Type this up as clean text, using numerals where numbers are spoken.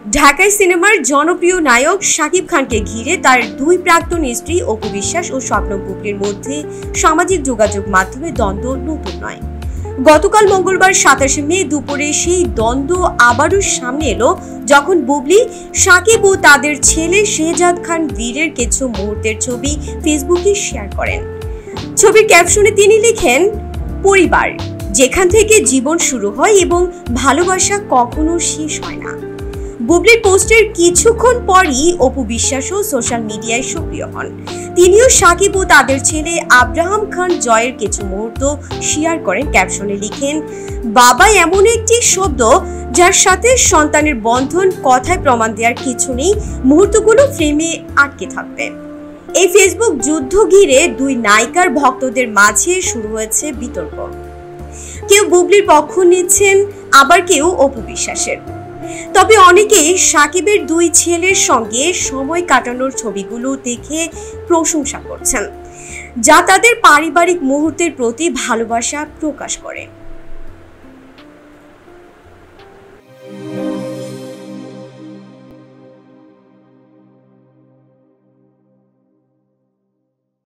ঢাকাই সিনেমার জনপ্রিয় নায়ক শাকিব খানকে ঘিরে তার দুই প্রাক্তন স্ত্রী অপু বিশ্বাস ও শবনম বুবলির মধ্যে সামাজিক যোগাযোগ মাধ্যমে দ্বন্দ্ব নতুন নয়। গতকাল মঙ্গলবার 27 মে দুপুরে সেই দ্বন্দ্ব আবারও সামনে এলো যখন বুবলি শাকিব ও তাদের ছেলে শেহজাদ খান বীরের কিছু মুহূর্তের ছবি ফেসবুকে শেয়ার করেন। ছবির ক্যাপশনে তিনি লিখেন, পরিবার যেখান থেকে জীবন শুরু হয় এবং ভালোবাসা কখনো শেষ হয় না। বুবলির পোস্টের কিছুক্ষণ পরই অপু বিশ্বাসও সোশ্যাল মিডিয়ায় সক্রিয় হন। তিনিও শাকিব ও তাদের ছেলে আব্রাহাম খান জয়ের কিছু মুহূর্ত শেয়ার করেন। ক্যাপশনে লিখেন, বাবা এমন একটি শব্দ যার সাথে সন্তানের বন্ধন, কথায় প্রমাণ দেওয়ার কিছু নেই, মুহূর্তগুলো ফ্রেমে আটকে থাকবে। এই ফেসবুক যুদ্ধ ঘিরে দুই নায়িকার ভক্তদের মাঝে শুরু হয়েছে বিতর্ক। কেউ বুবলির পক্ষ নিচ্ছেন, আবার কেউ অপু বিশ্বাসের। তবে অনেকেই শাকিবের দুই ছেলের সঙ্গে সময় কাটানোর ছবিগুলো দেখে প্রশংসা করছেন, যা তাদের পারিবারিক মুহূর্তের প্রতি ভালোবাসা প্রকাশ করে।